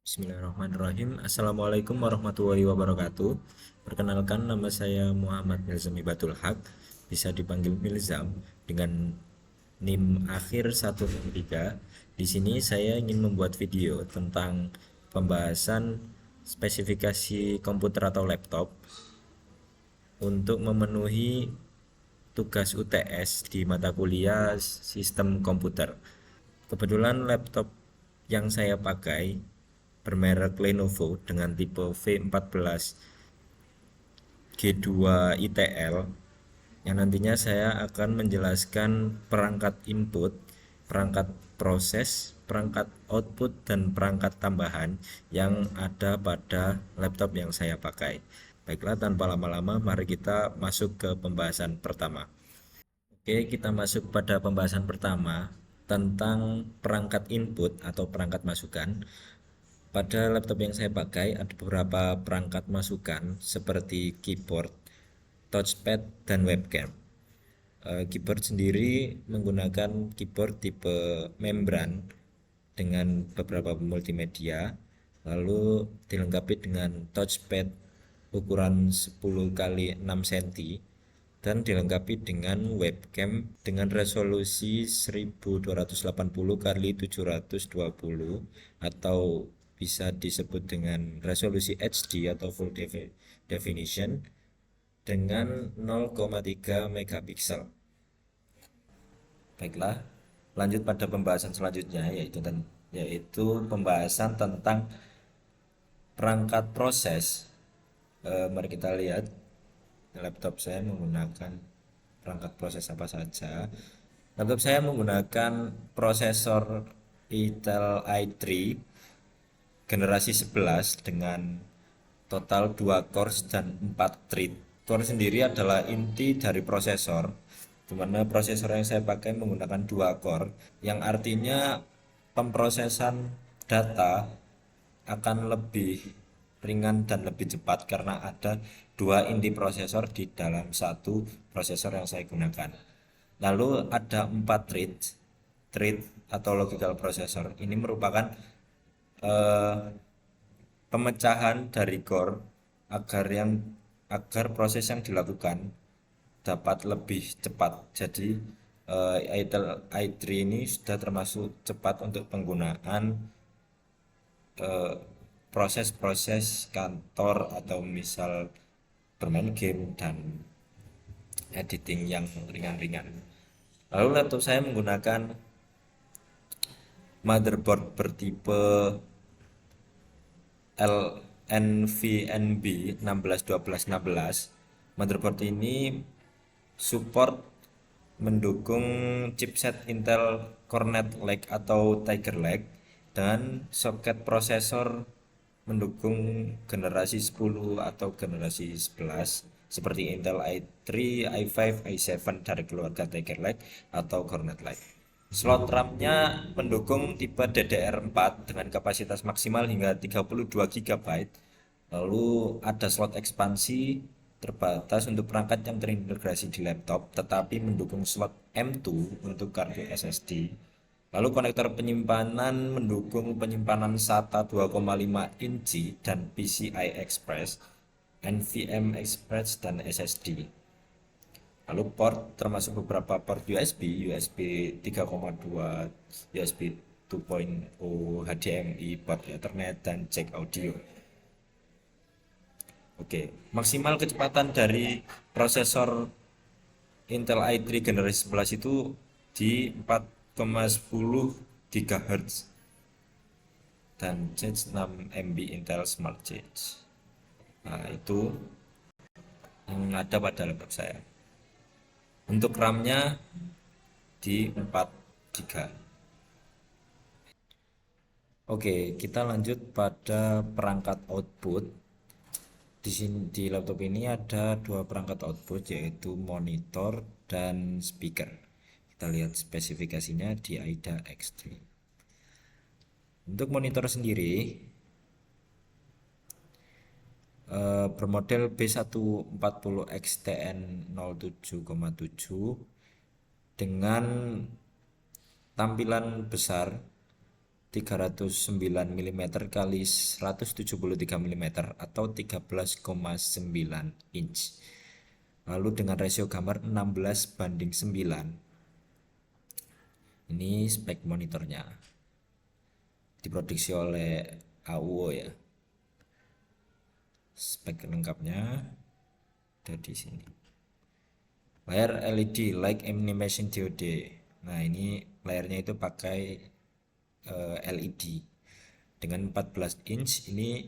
Bismillahirrahmanirrahim. Assalamualaikum warahmatullahi wabarakatuh. Perkenalkan, nama saya Muhammad Milzami Batul Haq, bisa dipanggil Milzam dengan NIM akhir 163. Di sini saya ingin membuat video tentang pembahasan spesifikasi komputer atau laptop untuk memenuhi tugas UTS di mata kuliah Sistem Komputer. Kebetulan laptop yang saya pakai bermerek Lenovo dengan tipe V14 G2 ITL, yang nantinya saya akan menjelaskan perangkat input, perangkat proses, perangkat output, dan perangkat tambahan yang ada pada laptop yang saya pakai. Baiklah, tanpa lama-lama, mari kita masuk ke pembahasan pertama. Oke, kita masuk pada pembahasan pertama tentang perangkat input atau perangkat masukan. Pada laptop yang saya pakai ada beberapa perangkat masukan seperti keyboard, touchpad, dan webcam. Keyboard sendiri menggunakan keyboard tipe membran dengan beberapa multimedia, lalu dilengkapi dengan touchpad ukuran 10 kali 6 cm dan dilengkapi dengan webcam dengan resolusi 1280 kali 720 atau bisa disebut dengan resolusi HD atau full definition dengan 0,3 megapiksel. Baiklah, lanjut pada pembahasan selanjutnya yaitu pembahasan tentang perangkat proses. Mari kita lihat laptop saya menggunakan perangkat proses apa saja. Laptop saya menggunakan prosesor Intel i3 generasi 11 dengan total 2 cores dan 4 thread. Core sendiri adalah inti dari prosesor, di mana prosesor yang saya pakai menggunakan 2 core, yang artinya pemrosesan data akan lebih ringan dan lebih cepat karena ada 2 inti prosesor di dalam satu prosesor yang saya gunakan. Lalu ada 4 thread atau logical processor. Ini merupakan eh, pemecahan dari core agar proses yang dilakukan dapat lebih cepat. Jadi Intel i3 ini sudah termasuk cepat untuk penggunaan proses-proses kantor atau misal bermain game dan editing yang ringan-ringan. Lalu laptop saya menggunakan motherboard bertipe LNVNB 161216. Motherboard ini support mendukung chipset Intel Cornet Lake atau Tiger Lake dan soket prosesor mendukung generasi 10 atau generasi 11 seperti Intel i3, i5, i7 dari keluarga Tiger Lake atau Cornet Lake. Slot RAM-nya mendukung tipe DDR4 dengan kapasitas maksimal hingga 32 GB. Lalu ada slot ekspansi terbatas untuk perangkat yang terintegrasi di laptop, tetapi mendukung slot M2 untuk kartu SSD. Lalu konektor penyimpanan mendukung penyimpanan SATA 2,5 inci dan PCI Express, NVMe Express, dan SSD. Lalu port termasuk beberapa port USB 3,2, USB 2.0, HDMI, port Ethernet, dan jack audio. Oke, maksimal kecepatan dari prosesor Intel i3 generasi 11 itu di 4,10 GHz dan Jet 6 MB Intel Smart Jet. Nah, itu yang ada pada laptop saya. Untuk RAM-nya di 4 GB. Oke, kita lanjut pada perangkat output. Di sini di laptop ini ada dua perangkat output yaitu monitor dan speaker. Kita lihat spesifikasinya di AIDA Extreme. Untuk monitor sendiri bermodel B140 XTN 07,7 dengan tampilan besar 309 mm kali 173 mm atau 13,9 inch. Lalu dengan rasio gambar 16:9. Ini spek monitornya. Diproduksi oleh AUO ya. Spek lengkapnya ada di sini. Layar LED Light Animation Diode. Nah, ini layarnya itu pakai LED dengan 14 inch. Ini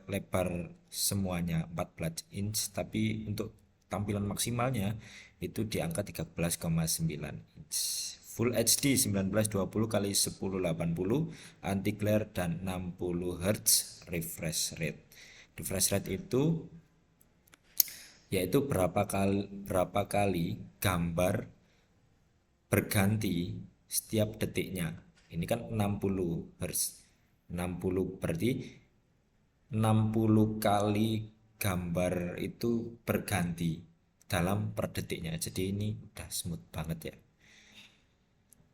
lebar semuanya 14 inch, tapi untuk tampilan maksimalnya itu di angka 13,9 inch. Full HD 1920 kali 1080, anti glare dan 60 Hz refresh rate. Refresh rate itu yaitu berapa kali gambar berganti setiap detiknya. Ini kan 60 Hz. 60 berarti 60 kali gambar itu berganti dalam per detiknya. Jadi ini udah smooth banget ya.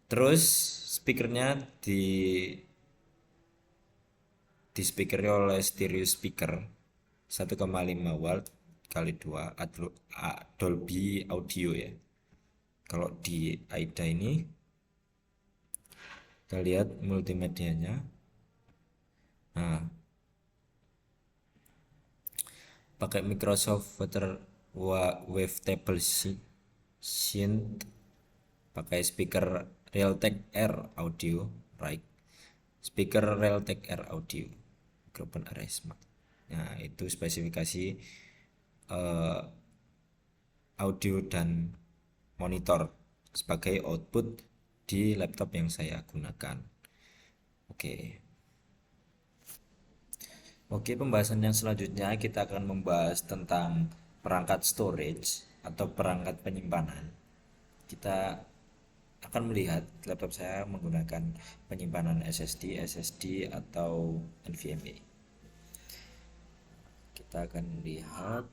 Terus speakernya di speaker oleh stereo speaker 1,5 watt kali 2 Dolby Audio ya. Kalau di AIDA ini kita lihat multimedianya. Nah, pakai Microsoft Wavetable Synth, pakai speaker Realtek R Audio, right? Speaker Realtek R Audio, mikrofon array smart. Nah, itu spesifikasi audio dan monitor sebagai output di laptop yang saya gunakan. Oke, pembahasan yang selanjutnya kita akan membahas tentang perangkat storage atau perangkat penyimpanan. Kita akan melihat laptop saya menggunakan penyimpanan SSD atau NVMe. Kita akan lihat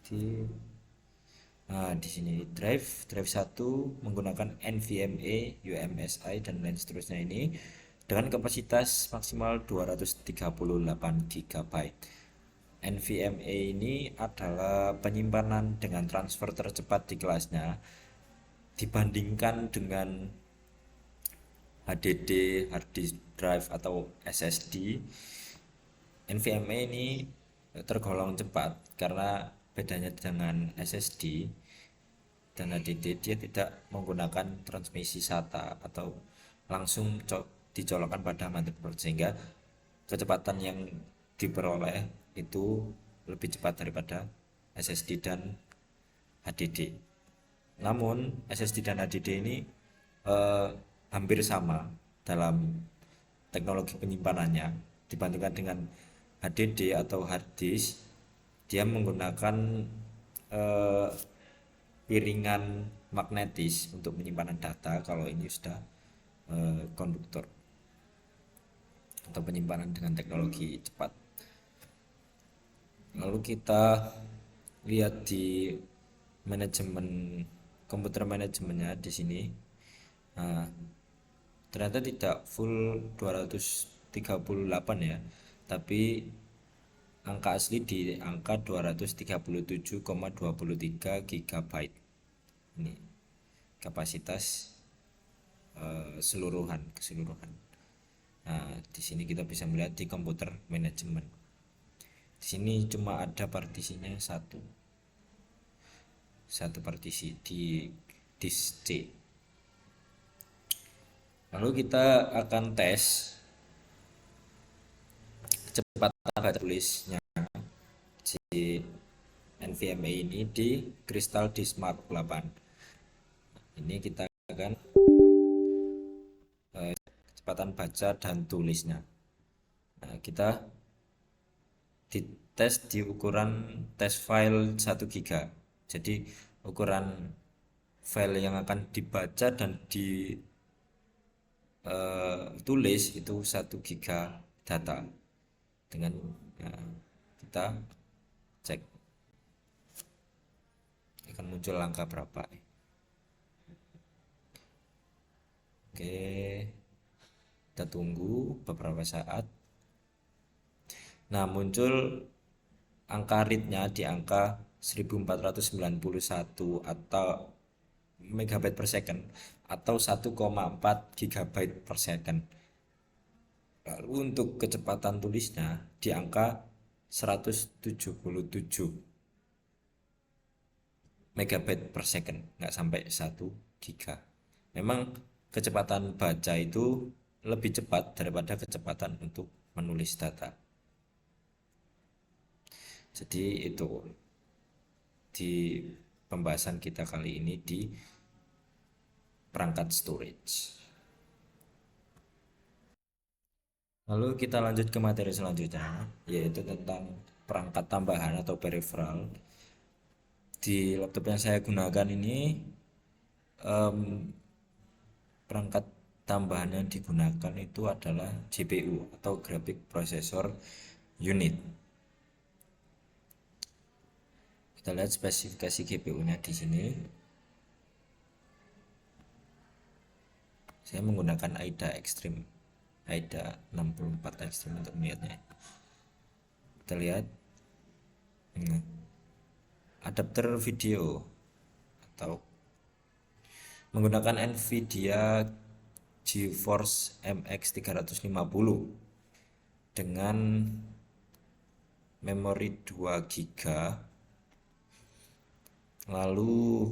di di sini drive 1 menggunakan NVMe, UMSI dan lain seterusnya ini dengan kapasitas maksimal 238 GB. NVMe ini adalah penyimpanan dengan transfer tercepat di kelasnya dibandingkan dengan HDD, hard disk drive atau SSD. NVMe ini tergolong cepat karena bedanya dengan SSD dan HDD, dia tidak menggunakan transmisi SATA atau langsung dicolokkan pada motherboard, sehingga kecepatan yang diperoleh itu lebih cepat daripada SSD dan HDD. Namun SSD dan HDD ini hampir sama dalam teknologi penyimpanannya dibandingkan dengan HDD atau hard disk. Dia menggunakan piringan magnetis untuk penyimpanan data, kalau ini sudah konduktor atau penyimpanan dengan teknologi cepat. Lalu kita lihat di manajemen komputer manajemennya di sini. Nah, ternyata tidak full 238 ya, tapi angka asli di angka 237,23 GB. Ini kapasitas keseluruhan. Nah, di sini kita bisa melihat di komputer manajemen. Di sini cuma ada partisinya satu partisi di disk C. Lalu kita akan tes kecepatan baca tulisnya si NVMe ini di Crystal Disk Mark 8. Ini kita akan kecepatan baca dan tulisnya. Nah, kita dites di ukuran test file 1 GB. Jadi ukuran file yang akan dibaca dan ditulis itu 1 GB data. Dengan kita cek akan muncul angka berapa. Oke, Kita tunggu beberapa saat. Nah, muncul angka read-nya di angka 1491 atau megabyte per second atau 1,4 gigabyte per second. Lalu untuk kecepatan tulisnya di angka 177 megabyte per second, nggak sampai 1 giga. Memang kecepatan baca itu lebih cepat daripada kecepatan untuk menulis data. Jadi itu di pembahasan kita kali ini di perangkat storage. Lalu kita lanjut ke materi selanjutnya, yaitu tentang perangkat tambahan atau peripheral. Di laptop yang saya gunakan ini, perangkat tambahan yang digunakan itu adalah GPU atau Graphic Processor Unit. Kita lihat spesifikasi GPU-nya di sini. Saya menggunakan AIDA Extreme, AIDA 64 Extreme untuk melihatnya. Kita lihat adapter video atau menggunakan Nvidia GeForce MX 350 dengan memori 2 GB, lalu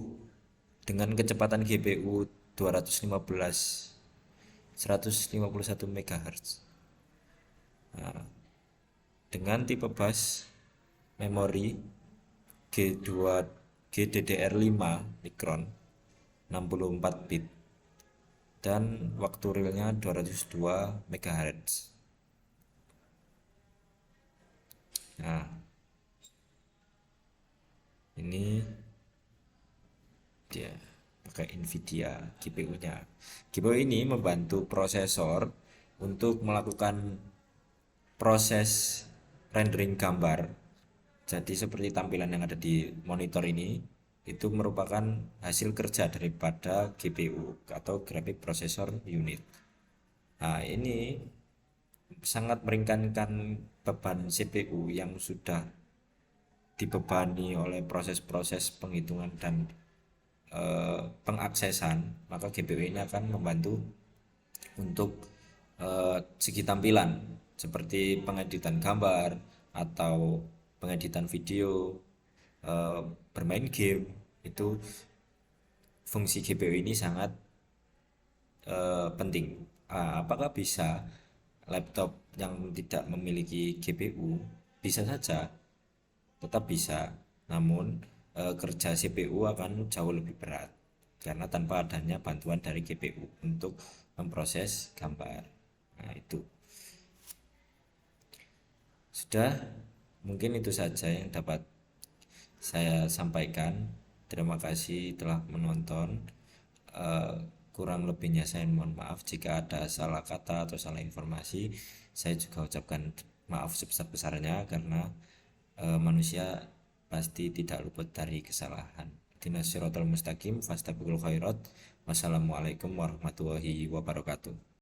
dengan kecepatan GPU 151 MHz. Nah, dengan tipe bus memori G2 GDDR5 Micron 64 bit dan waktu realnya 202 MHz. Nah, ini dia pakai Nvidia GPU-nya. GPU ini membantu prosesor untuk melakukan proses rendering gambar. Jadi seperti tampilan yang ada di monitor ini, itu merupakan hasil kerja daripada GPU atau Graphic Processor Unit. Nah, ini sangat meringankan beban CPU yang sudah dibebani oleh proses-proses penghitungan dan pengaksesan. Maka GPU ini akan membantu untuk segi tampilan seperti pengeditan gambar atau pengeditan video, bermain game. Itu fungsi GPU ini sangat penting. Apakah bisa laptop yang tidak memiliki GPU? Bisa saja, tetap bisa, namun kerja CPU akan jauh lebih berat karena tanpa adanya bantuan dari GPU untuk memproses gambar. Nah, itu sudah, mungkin itu saja yang dapat saya sampaikan. Terima kasih telah menonton. Kurang lebihnya saya mohon maaf jika ada salah kata atau salah informasi. Saya juga ucapkan maaf sebesar-besarnya karena manusia pasti tidak luput dari kesalahan. Ihdinas siratal mustaqim, fastabiqul khairat. Wassalamualaikum warahmatullahi wabarakatuh.